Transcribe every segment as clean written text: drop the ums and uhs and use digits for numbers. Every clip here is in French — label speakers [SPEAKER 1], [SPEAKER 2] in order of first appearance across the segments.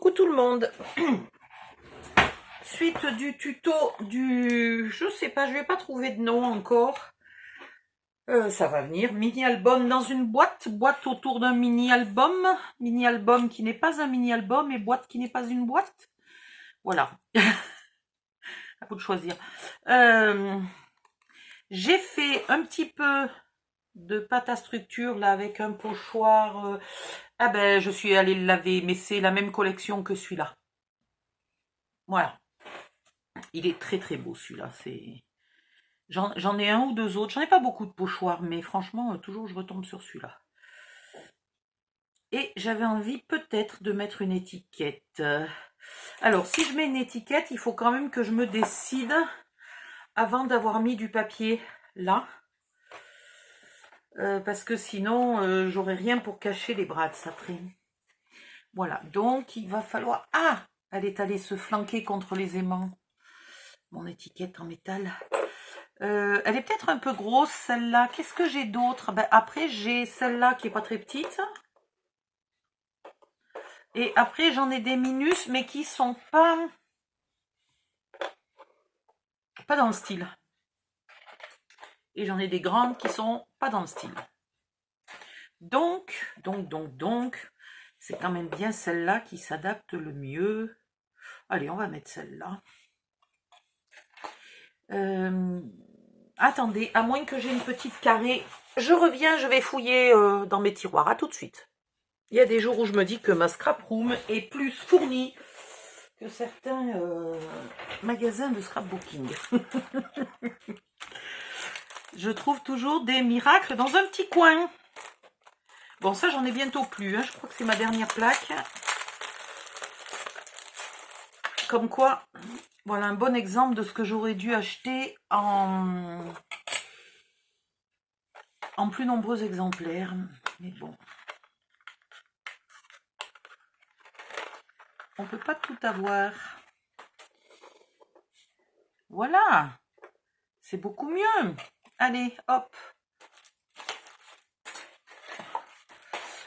[SPEAKER 1] Coucou tout le monde. Suite du tuto je sais pas, je vais pas trouver de nom encore. Ça va venir. Mini-album dans une boîte. Boîte autour d'un mini-album. Mini-album qui n'est pas un mini-album et boîte qui n'est pas une boîte. Voilà. À vous de choisir. J'ai fait un petit peu de pâte à structure là avec un pochoir. Ah ben, je suis allée le laver, mais c'est la même collection que celui-là. Voilà. Il est très très beau celui-là. J'en ai un ou deux autres. J'en ai pas beaucoup de pochoirs, mais franchement, toujours je retombe sur celui-là. Et j'avais envie peut-être de mettre une étiquette. Alors, si je mets une étiquette, il faut quand même que je me décide avant d'avoir mis du papier là. Parce que sinon, j'aurais rien pour cacher les bras de après. Voilà, donc il va falloir... Ah, elle est allée se flanquer contre les aimants. Mon étiquette en métal. Elle est peut-être un peu grosse, celle-là. Qu'est-ce que j'ai d'autre? Ben, après, j'ai celle-là qui est pas très petite. Et après, j'en ai des minus, mais qui sont pas dans le style. Et j'en ai des grandes qui sont pas dans le style. Donc, c'est quand même bien celle-là qui s'adapte le mieux. Allez, on va mettre celle-là. Attendez, à moins que j'ai une petite carrée, je reviens, je vais fouiller dans mes tiroirs. À tout de suite. Il y a des jours où je me dis que ma scrap room est plus fournie que certains magasins de scrapbooking. Je trouve toujours des miracles dans un petit coin. Bon, ça, j'en ai bientôt plus. Hein. Je crois que c'est ma dernière plaque. Comme quoi, voilà un bon exemple de ce que j'aurais dû acheter en plus nombreux exemplaires. Mais bon. On ne peut pas tout avoir. Voilà. C'est beaucoup mieux. Allez, hop.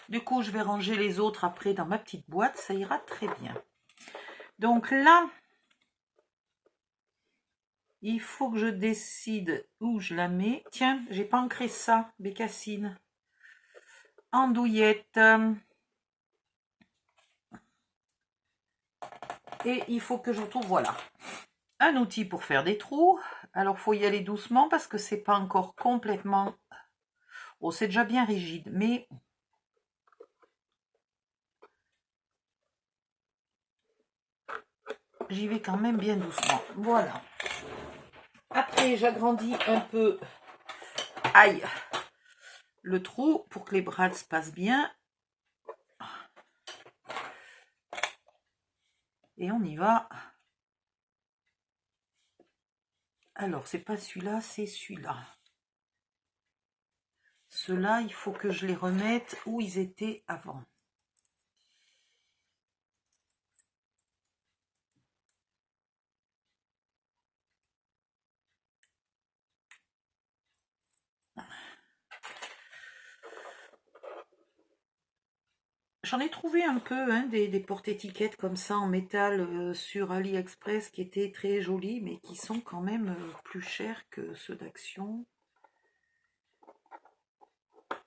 [SPEAKER 1] Du coup, je vais ranger les autres après dans ma petite boîte. Ça ira très bien. Donc là, il faut que je décide où je la mets. Tiens, j'ai pas ancré ça, bécassine. Andouillette. Et il faut que je trouve, voilà, un outil pour faire des trous. Alors, il faut y aller doucement parce que c'est pas encore complètement... Oh, c'est déjà bien rigide, mais... J'y vais quand même bien doucement. Voilà. Après, j'agrandis un peu... Aïe, le trou pour que les bras se passent bien. Et on y va. Alors, c'est pas celui-là, c'est celui-là. Ceux-là, il faut que je les remette où ils étaient avant. J'en ai trouvé un peu, hein, des porte-étiquettes comme ça en métal sur AliExpress qui étaient très jolis, mais qui sont quand même plus chers que ceux d'Action.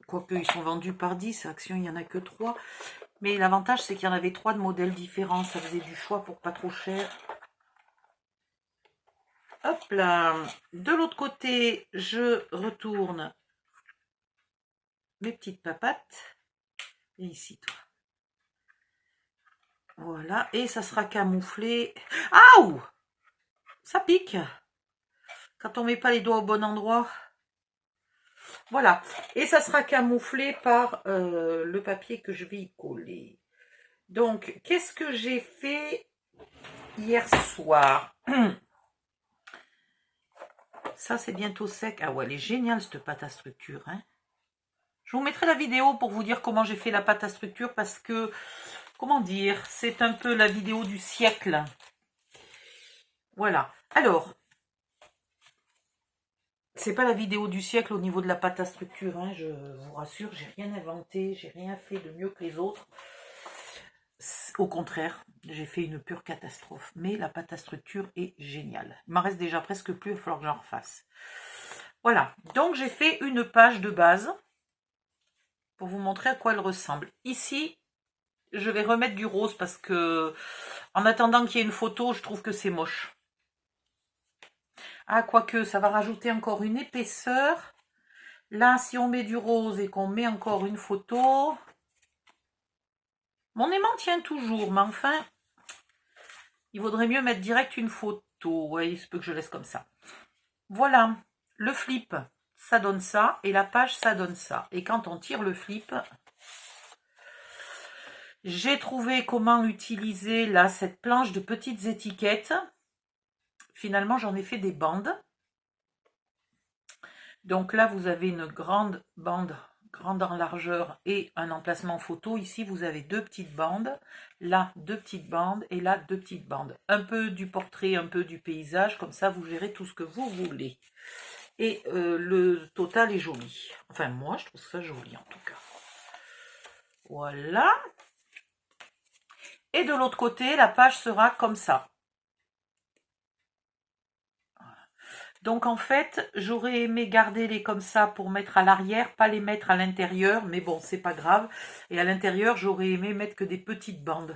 [SPEAKER 1] Quoique, ils sont vendus par 10, à Action, il n'y en a que 3. Mais l'avantage, c'est qu'il y en avait 3 de modèles différents. Ça faisait du choix pour pas trop cher. Hop là. De l'autre côté, je retourne mes petites papates. Et ici, toi. Voilà. Et ça sera camouflé. Aouh! Ça pique. Quand on met pas les doigts au bon endroit. Voilà. Et ça sera camouflé par le papier que je vais y coller. Donc, qu'est-ce que j'ai fait hier soir? Ça, c'est bientôt sec. Ah ouais, elle est géniale, cette pâte à structure. Hein. Je vous mettrai la vidéo pour vous dire comment j'ai fait la pâte à structure parce que, comment dire, c'est un peu la vidéo du siècle. Voilà. Alors, c'est pas la vidéo du siècle au niveau de la pâte à structure. Hein, je vous rassure, j'ai rien inventé, j'ai rien fait de mieux que les autres. Au contraire, j'ai fait une pure catastrophe. Mais la pâte à structure est géniale. Il m'en reste déjà presque plus, il va falloir que j'en refasse. Voilà, donc j'ai fait une page de base pour vous montrer à quoi elle ressemble. Ici, je vais remettre du rose parce que, en attendant qu'il y ait une photo, je trouve que c'est moche. Ah, quoique, ça va rajouter encore une épaisseur. Là, si on met du rose et qu'on met encore une photo... Mon aimant tient toujours, mais enfin, il vaudrait mieux mettre direct une photo. Ouais, il se peut que je laisse comme ça. Voilà, le flip, ça donne ça. Et la page, ça donne ça. Et quand on tire le flip... J'ai trouvé comment utiliser là cette planche de petites étiquettes. Finalement, j'en ai fait des bandes. Donc là, vous avez une grande bande, grande en largeur et un emplacement photo. Ici, vous avez deux petites bandes. Là, deux petites bandes et là, deux petites bandes. Un peu du portrait, un peu du paysage. Comme ça, vous gérez tout ce que vous voulez. Et le total est joli. Enfin, moi, je trouve ça joli en tout cas. Voilà. Et de l'autre côté, la page sera comme ça. Donc en fait, j'aurais aimé garder les comme ça pour mettre à l'arrière, pas les mettre à l'intérieur, mais bon, c'est pas grave. Et à l'intérieur, j'aurais aimé mettre que des petites bandes.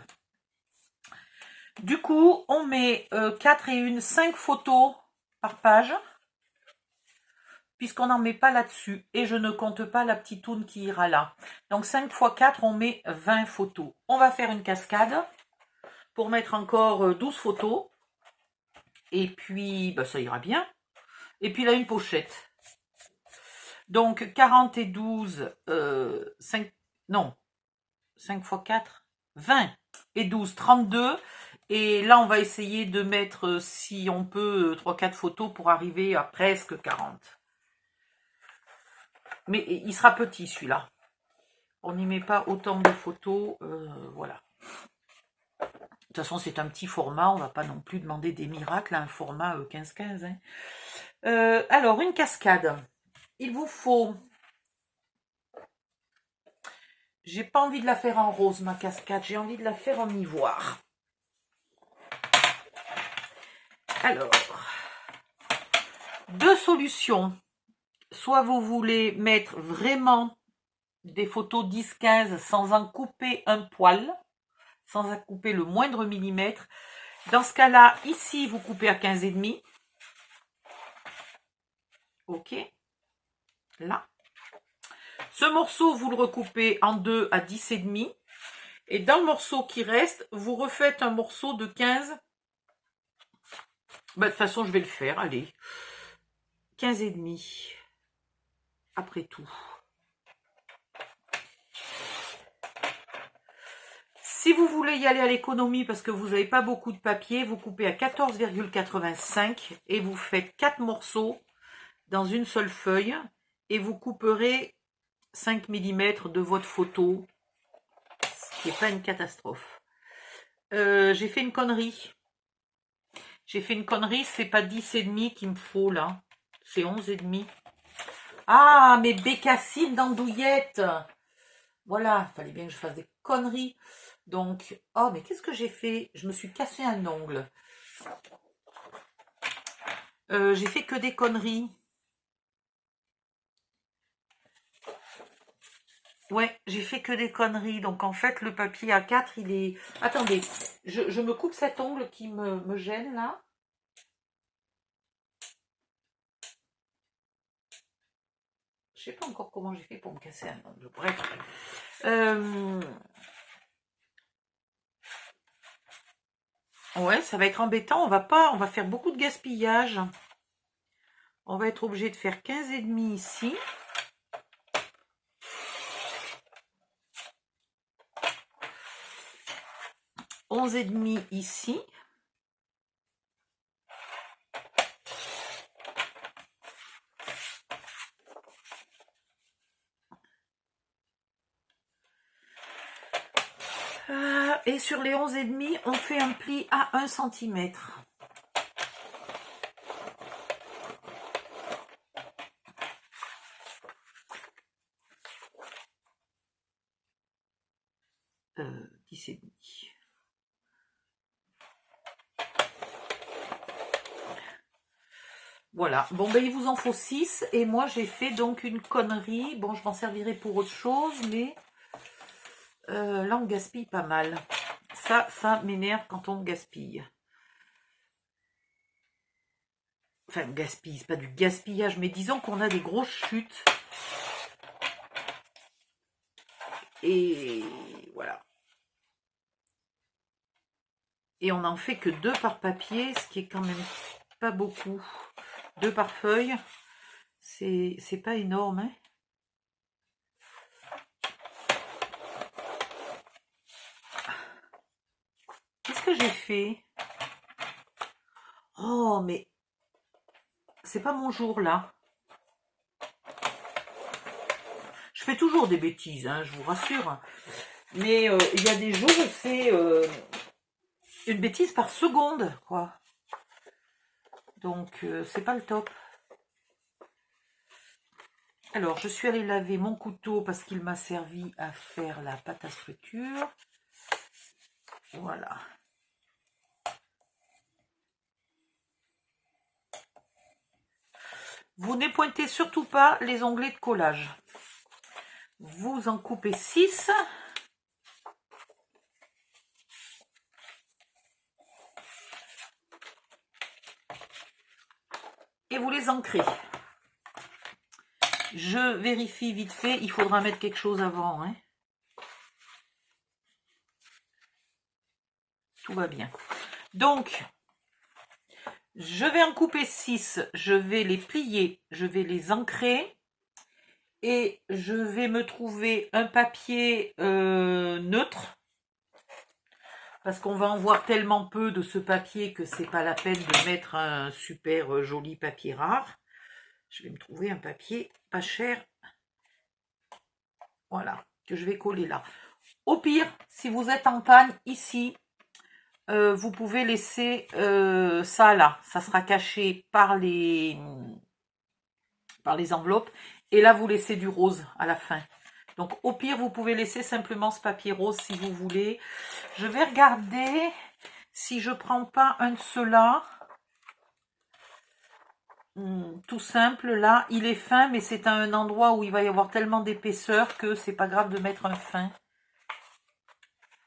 [SPEAKER 1] Du coup, on met 4 et 5 photos par page, puisqu'on n'en met pas là-dessus. Et je ne compte pas la petite toune qui ira là. Donc 5 x 4, on met 20 photos. On va faire une cascade pour mettre encore 12 photos. Et puis, bah, ça ira bien. Et puis là, une pochette. Donc, 40 et 12, 5, non, 5 x 4, 20 et 12, 32. Et là, on va essayer de mettre, si on peut, 3-4 photos pour arriver à presque 40. Mais il sera petit, celui-là. On n'y met pas autant de photos, voilà. De toute façon, c'est un petit format, on ne va pas non plus demander des miracles à un format 15-15. Hein. Alors, une cascade. Il vous faut... J'ai pas envie de la faire en rose, ma cascade. J'ai envie de la faire en ivoire. Alors, deux solutions. Soit vous voulez mettre vraiment des photos 10-15 sans en couper un poil, sans en couper le moindre millimètre. Dans ce cas-là, ici, vous coupez à 15,5. Ok. Là. Ce morceau, vous le recoupez en deux à 10,5. Et dans le morceau qui reste, vous refaites un morceau de 15. Bah, de toute façon, je vais le faire, allez. 15,5. Après tout. Si vous voulez y aller à l'économie parce que vous n'avez pas beaucoup de papier, vous coupez à 14,85 et vous faites 4 morceaux dans une seule feuille et vous couperez 5 mm de votre photo, ce qui n'est pas une catastrophe. J'ai fait une connerie. C'est pas 10,5 qu'il me faut là, c'est 11,5. Ah, mes bécassines d'andouillette. Voilà, il fallait bien que je fasse des conneries. Donc, oh, mais qu'est-ce que j'ai fait? Je me suis cassé un ongle. J'ai fait que des conneries. Ouais, j'ai fait que des conneries. Donc, en fait, le papier A4, il est... Attendez, je me coupe cet ongle qui me gêne, là. Je sais pas encore comment j'ai fait pour me casser un ongle. Bref. Ouais, ça va être embêtant. On va faire beaucoup de gaspillage. On va être obligé de faire 15,5 ici. « 11,5 ici. Et sur les 11,5, on fait un pli à 1 cm. Euh, 10,5. Voilà, bon ben il vous en faut 6 et moi j'ai fait donc une connerie. Bon, je m'en servirai pour autre chose, mais là on gaspille pas mal. Ça m'énerve quand on gaspille. Enfin, on gaspille, c'est pas du gaspillage, mais disons qu'on a des grosses chutes. Et voilà. Et on n'en fait que 2 par papier, ce qui est quand même pas beaucoup. 2 par feuille, c'est pas énorme, hein. Qu'est-ce que j'ai fait? Oh, mais c'est pas mon jour, là. Je fais toujours des bêtises, hein, je vous rassure. Mais il y a des jours où c'est une bêtise par seconde, quoi. Donc, c'est pas le top. Alors, je suis allée laver mon couteau parce qu'il m'a servi à faire la pâte à structure. Voilà. Vous n'épointez surtout pas les onglets de collage. Vous en coupez 6. Et vous les ancrez. Je vérifie vite fait, il faudra mettre quelque chose avant, hein. Tout va bien. Donc, je vais en couper 6, je vais les plier, je vais les ancrer et je vais me trouver un papier neutre parce qu'on va en voir tellement peu de ce papier que c'est pas la peine de mettre un super joli papier rare. Je vais me trouver un papier pas cher, voilà, que je vais coller là. Au pire, si vous êtes en panne ici, vous pouvez laisser ça là, ça sera caché par les enveloppes, et là vous laissez du rose à la fin. Donc au pire vous pouvez laisser simplement ce papier rose si vous voulez. Je vais regarder si je prends pas un de ceux-là, tout simple. Là il est fin, mais c'est à un endroit où il va y avoir tellement d'épaisseur que c'est pas grave de mettre un fin.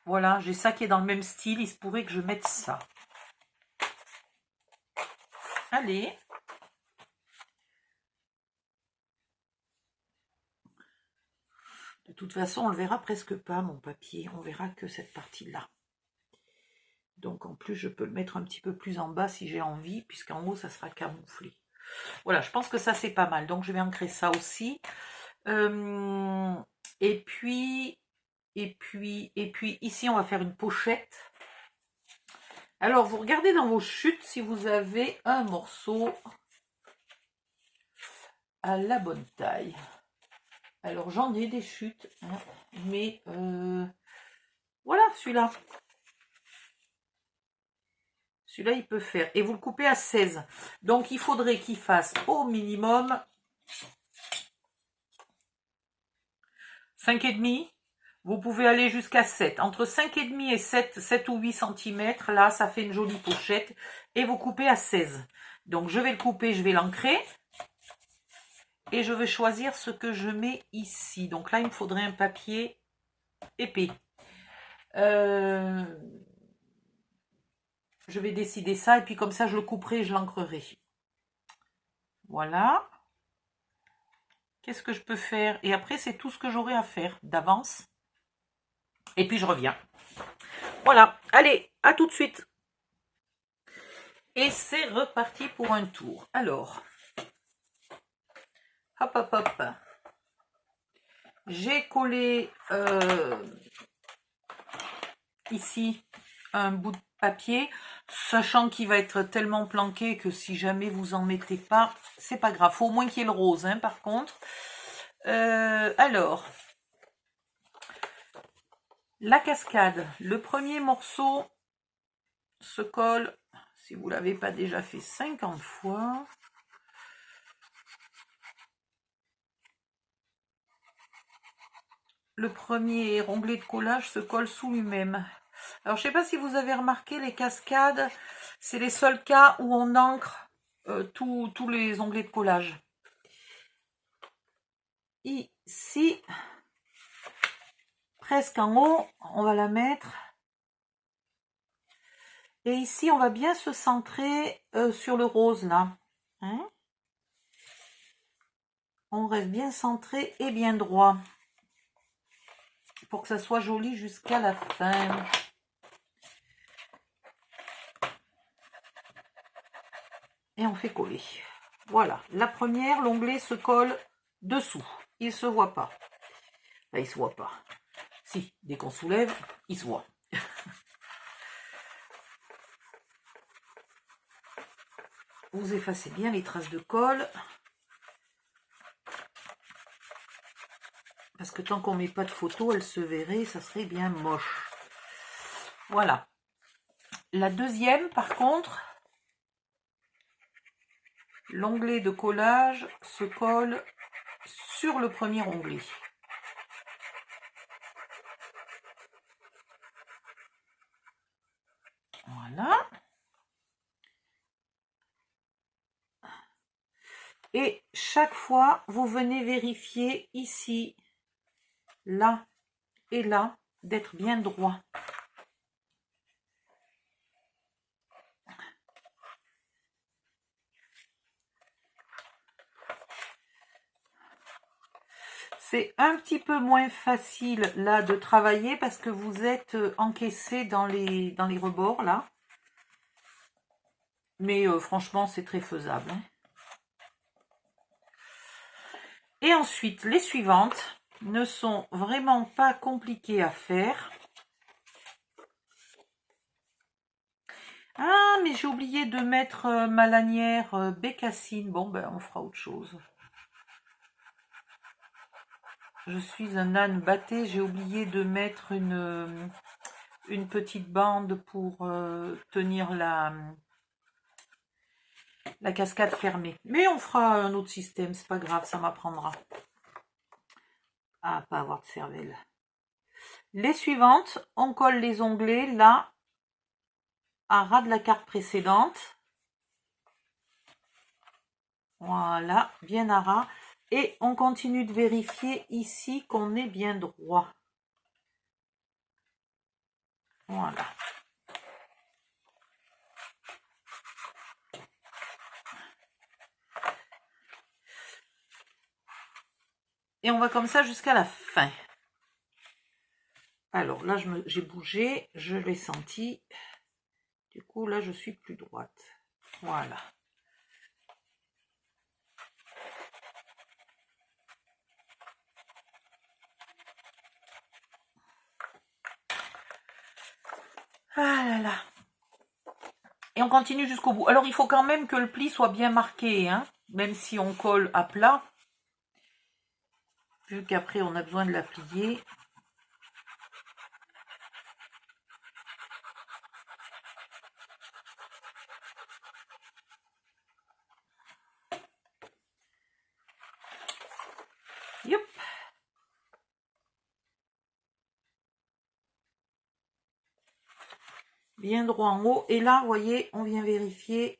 [SPEAKER 1] Voilà, j'ai ça qui est dans le même style, il se pourrait que je mette ça. Allez. De toute façon, on le verra presque pas, mon papier. On verra que cette partie-là. Donc, en plus, je peux le mettre un petit peu plus en bas si j'ai envie, puisqu'en haut, ça sera camouflé. Voilà, je pense que ça, c'est pas mal. Donc, je vais ancrer ça aussi. Et puis, ici, on va faire une pochette. Alors, vous regardez dans vos chutes si vous avez un morceau à la bonne taille. Alors, j'en ai des chutes, hein, mais voilà, celui-là. Celui-là, il peut faire. Et vous le coupez à 16. Donc, il faudrait qu'il fasse au minimum 5,5. Vous pouvez aller jusqu'à 7. Entre 5,5 et 7 ou 8 cm, là, ça fait une jolie pochette. Et vous coupez à 16. Donc, je vais le couper, je vais l'ancrer. Et je vais choisir ce que je mets ici. Donc là, il me faudrait un papier épais. Je vais décider ça. Et puis comme ça, je le couperai et je l'ancrerai. Voilà. Qu'est-ce que je peux faire? Et après, c'est tout ce que j'aurai à faire d'avance. Et puis, je reviens. Voilà. Allez, à tout de suite. Et c'est reparti pour un tour. Alors, hop, hop, hop. J'ai collé ici un bout de papier, sachant qu'il va être tellement planqué que si jamais vous en mettez pas, c'est pas grave. Faut au moins qu'il y ait le rose, hein, par contre. Alors, la cascade. Le premier morceau se colle, si vous l'avez pas déjà fait 50 fois. Le premier onglet de collage se colle sous lui-même. Alors, je sais pas si vous avez remarqué, les cascades, c'est les seuls cas où on ancre tous les onglets de collage. Ici, presque en haut, on va la mettre. Et ici, on va bien se centrer sur le rose, là. Hein? On reste bien centré et bien droit. Pour que ça soit joli jusqu'à la fin. Et on fait coller. Voilà. La première, l'onglet se colle dessous. Il ne se voit pas. Enfin, il se voit pas. Si, dès qu'on soulève, il se voit. Vous effacez bien les traces de colle. Parce que tant qu'on met pas de photo, elle se verrait, ça serait bien moche. Voilà. La deuxième, par contre, l'onglet de collage se colle sur le premier onglet. Voilà. Et chaque fois, vous venez vérifier ici, là et là, d'être bien droit. C'est un petit peu moins facile là de travailler parce que vous êtes encaissé dans les rebords là. Mais franchement, c'est très faisable. Hein. Et ensuite, les suivantes ne sont vraiment pas compliquées à faire. Ah, mais j'ai oublié de mettre ma lanière bécassine. Bon, ben, on fera autre chose. Je suis un âne batté. J'ai oublié de mettre une petite bande pour tenir la cascade fermée. Mais on fera un autre système. C'est pas grave, ça m'apprendra. À pas avoir de cervelle. Les suivantes, on colle les onglets là, à ras de la carte précédente. Voilà, bien à ras. Et on continue de vérifier ici qu'on est bien droit. Voilà. Et on va comme ça jusqu'à la fin. Alors là, j'ai bougé, je l'ai senti. Du coup, là, je suis plus droite. Voilà. Ah là là. Et on continue jusqu'au bout. Alors, il faut quand même que le pli soit bien marqué, hein, même si on colle à plat. Vu qu'après, on a besoin de la plier. Yep. Bien droit en haut. Et là, vous voyez, on vient vérifier.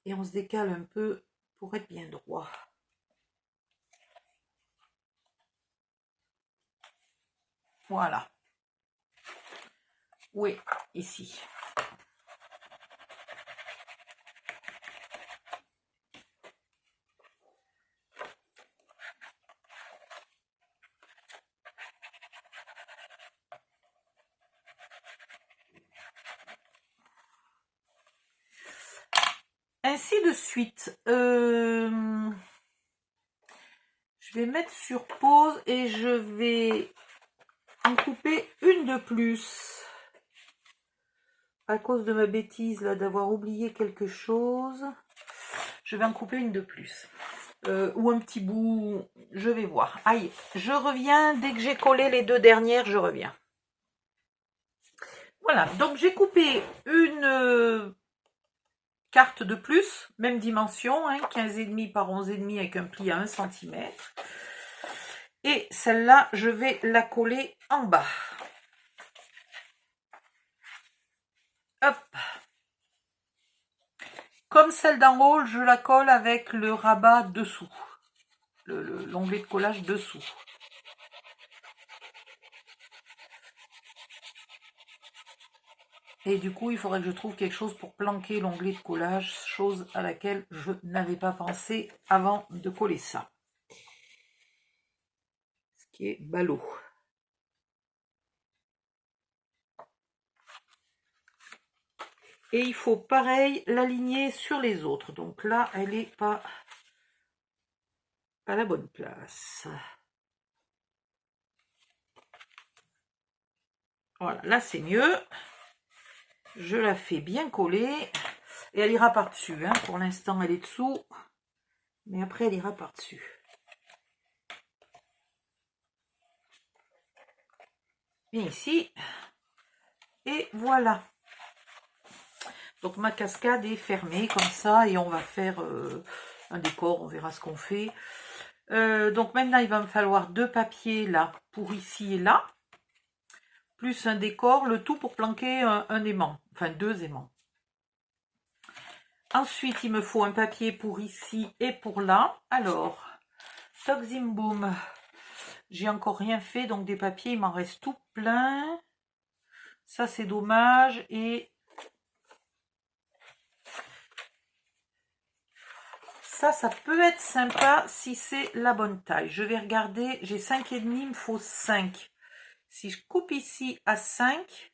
[SPEAKER 1] Et on se décale un peu pour être bien droit. Voilà. Oui, ici. Ainsi de suite. Je vais mettre sur pause et je vais en couper une de plus. À cause de ma bêtise là d'avoir oublié quelque chose. Je vais en couper une de plus. Ou un petit bout. Je vais voir. Aïe, je reviens. Dès que j'ai collé les deux dernières, je reviens. Voilà, donc j'ai coupé une carte de plus, même dimension, hein, 15,5 par 11,5 avec un pli à 1 cm. Et celle-là, je vais la coller en bas. Hop. comme celle d'en haut, je la colle avec le rabat dessous. L'onglet de collage dessous. Et du coup, il faudrait que je trouve quelque chose pour planquer l'onglet de collage, chose à laquelle je n'avais pas pensé avant de coller ça. Ce qui est ballot. Et il faut pareil l'aligner sur les autres. Donc là, elle n'est pas à la bonne place. Voilà, là c'est mieux. Je la fais bien coller. Et elle ira par-dessus. Hein. Pour l'instant, elle est dessous. Mais après, elle ira par-dessus. Bien ici. Et voilà. Donc ma cascade est fermée comme ça. Et on va faire un décor. On verra ce qu'on fait. Donc maintenant, il va me falloir 2 papiers là. Pour ici et là. Plus un décor. Le tout pour planquer un aimant. Enfin, 2 aimants. Ensuite, il me faut un papier pour ici et pour là. Alors, toc zim boum. J'ai encore rien fait, donc des papiers, il m'en reste tout plein. Ça, c'est dommage. Et ça peut être sympa si c'est la bonne taille. Je vais regarder. J'ai 5,5, il me faut 5. Si je coupe ici à 5...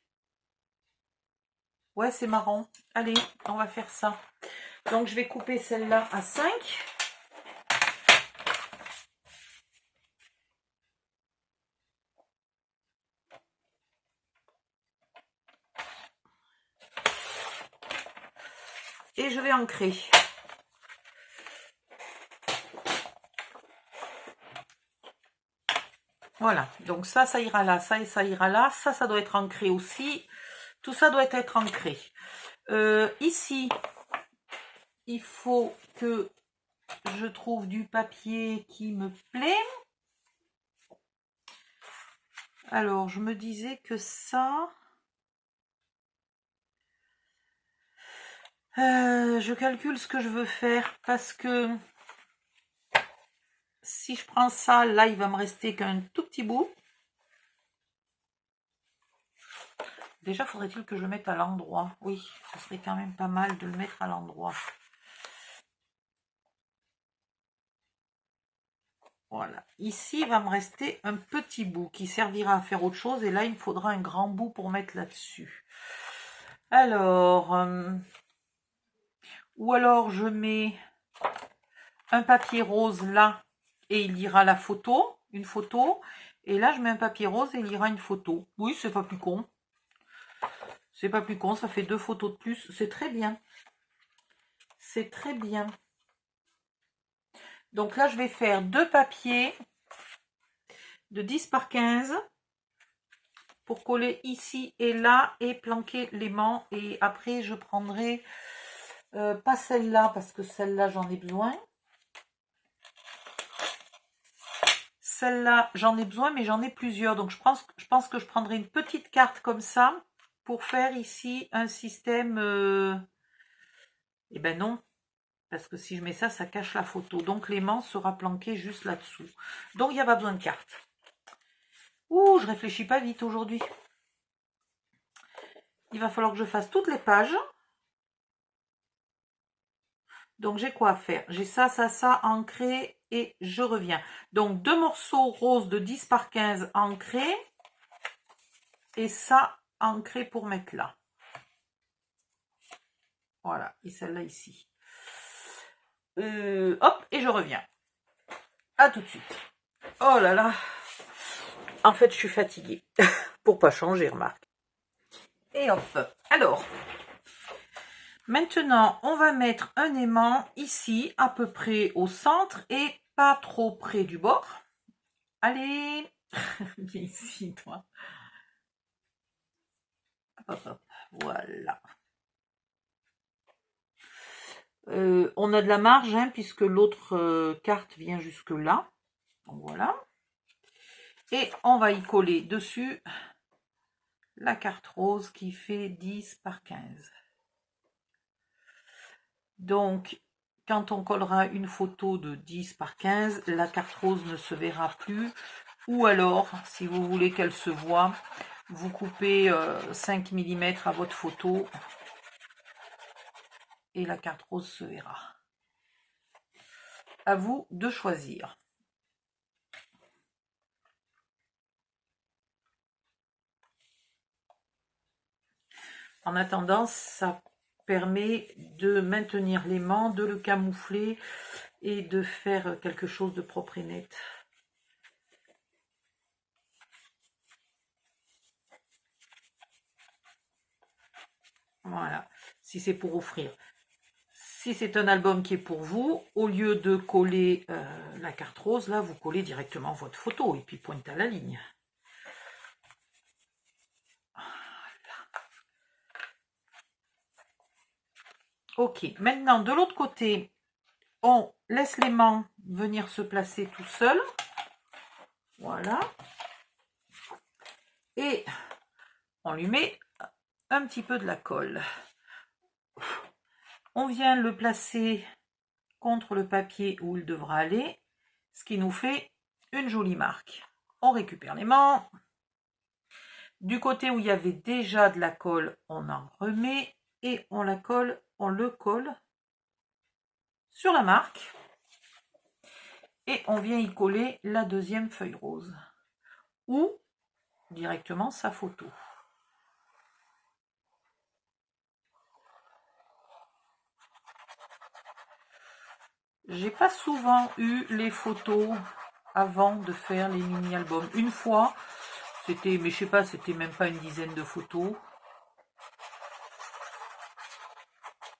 [SPEAKER 1] Ouais, c'est marrant. Allez, on va faire ça. Donc, je vais couper celle-là à 5. Et je vais ancrer. Voilà, donc ça ira là, ça et ça ira là. Ça doit être ancré aussi. Tout ça doit être ancré. Ici, il faut que je trouve du papier qui me plaît. Alors, je me disais que ça... je calcule ce que je veux faire parce que si je prends ça, là, il va me rester qu'un tout petit bout. Déjà, faudrait-il que je le mette à l'endroit. Oui, ce serait quand même pas mal de le mettre à l'endroit. Voilà. Ici, il va me rester un petit bout qui servira à faire autre chose. Et là, il me faudra un grand bout pour mettre là-dessus. Alors... ou alors, je mets un papier rose là. Et il ira la photo. Une photo. Et là, je mets un papier rose et il ira une photo. Oui, c'est pas plus con. C'est pas plus con. Ça fait 2 photos de plus. C'est très bien. C'est très bien. Donc là, je vais faire 2 papiers de 10 par 15 pour coller ici et là et planquer l'aimant. Et après, je prendrai pas celle-là parce que celle-là, j'en ai besoin. Celle-là, j'en ai besoin, mais j'en ai plusieurs. Donc, je pense que je prendrai une petite carte comme ça pour faire ici un système... Eh ben non, parce que si je mets ça, ça cache la photo. Donc, l'aimant sera planqué juste là-dessous. Donc, il n'y a pas besoin de carte. Ouh, je réfléchis pas vite aujourd'hui. Il va falloir que je fasse toutes les pages. Donc, j'ai quoi à faire? J'ai ça, ancré et je reviens. Donc, 2 morceaux roses de 10 par 15 ancrés. Et ça, ancré pour mettre là. Voilà, et celle-là ici. Hop, et je reviens. À tout de suite. Oh là là. En fait, je suis fatiguée. Pour pas changer, remarque. Et hop. Alors, maintenant, on va mettre un aimant ici, à peu près au centre et pas trop près du bord. Allez. Viens ici, toi. Hop, hop, voilà. On a de la marge, hein, puisque l'autre carte vient jusque là. Donc voilà. Et on va y coller dessus la carte rose qui fait 10 par 15. Donc, quand on collera une photo de 10 par 15, la carte rose ne se verra plus. Ou alors, si vous voulez qu'elle se voie, vous coupez 5 mm à votre photo et la carte rose se verra. À vous de choisir. En attendant, ça permet de maintenir l'aimant, de le camoufler et de faire quelque chose de propre et net. Voilà, si c'est pour offrir. Si c'est un album qui est pour vous, au lieu de coller la carte rose, là, vous collez directement votre photo et puis pointe à la ligne. Ok, maintenant de l'autre côté, on laisse l'aimant venir se placer tout seul. Voilà. Et on lui met un petit peu de la colle. On vient le placer contre le papier où il devra aller, ce qui nous fait une jolie marque. On récupère l'aimant. Du côté où il y avait déjà de la colle, on en remet et on le colle sur la marque. Et on vient y coller la deuxième feuille rose ou directement sa photo. J'ai pas souvent eu les photos avant de faire les mini-albums. Une fois, c'était, mais je sais pas, c'était même pas une dizaine de photos.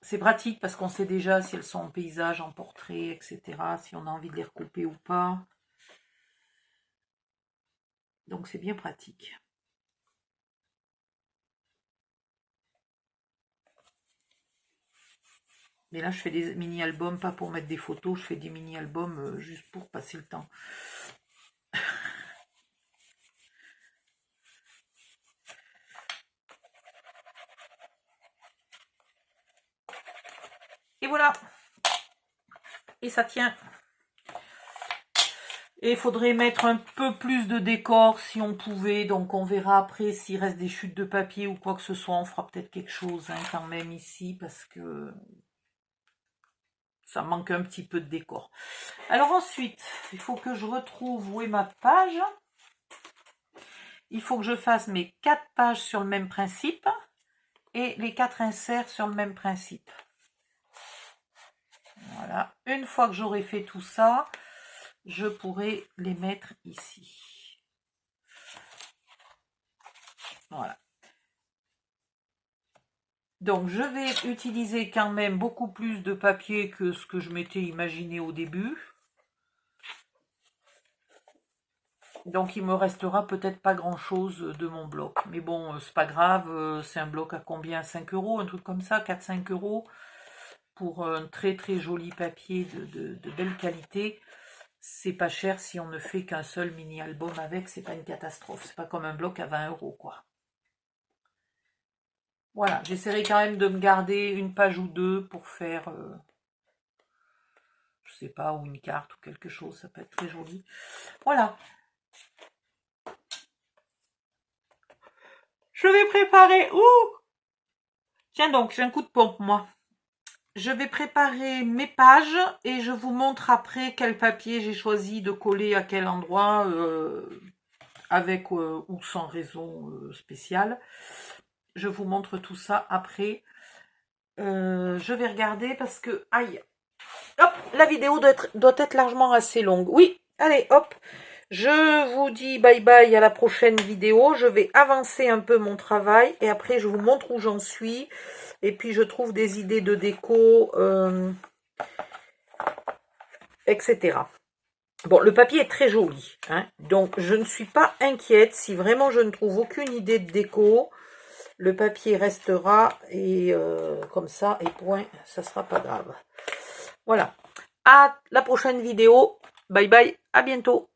[SPEAKER 1] C'est pratique parce qu'on sait déjà si elles sont en paysage, en portrait, etc. Si on a envie de les recouper ou pas. Donc c'est bien pratique. Mais là, je fais des mini-albums, pas pour mettre des photos, je fais des mini-albums juste pour passer le temps. Et voilà. Et ça tient. Et il faudrait mettre un peu plus de décor si on pouvait. Donc on verra après s'il reste des chutes de papier ou quoi que ce soit. On fera peut-être quelque chose quand même ici parce que ça manque un petit peu de décor. Alors ensuite, il faut que je retrouve où est ma page. Il faut que je fasse mes 4 pages sur le même principe et les 4 inserts sur le même principe. Voilà. Une fois que j'aurai fait tout ça, je pourrai les mettre ici. Voilà. Donc je vais utiliser quand même beaucoup plus de papier que ce que je m'étais imaginé au début. Donc il me restera peut-être pas grand chose de mon bloc. Mais bon, c'est pas grave, c'est un bloc à combien? 5 €, un truc comme ça, 4-5 € pour un très très joli papier de belle qualité. C'est pas cher si on ne fait qu'un seul mini-album avec, c'est pas une catastrophe. C'est pas comme un bloc à 20 € quoi. Voilà, j'essaierai quand même de me garder une page ou deux pour faire, je sais pas, ou une carte ou quelque chose, ça peut être très joli. Voilà. Je vais préparer, tiens donc, j'ai un coup de pompe moi. Je vais préparer mes pages et je vous montre après quel papier j'ai choisi de coller à quel endroit, avec ou sans raison spéciale. Je vous montre tout ça après. Je vais regarder parce que, aïe, hop, la vidéo doit être largement assez longue. Oui, allez, hop, je vous dis bye bye à la prochaine vidéo. Je vais avancer un peu mon travail et après je vous montre où j'en suis. Et puis je trouve des idées de déco, etc. Bon, le papier est très joli, hein, donc je ne suis pas inquiète. Si vraiment je ne trouve aucune idée de déco, le papier restera et comme ça, et point, ça sera pas grave. Voilà, à la prochaine vidéo, bye bye, à bientôt.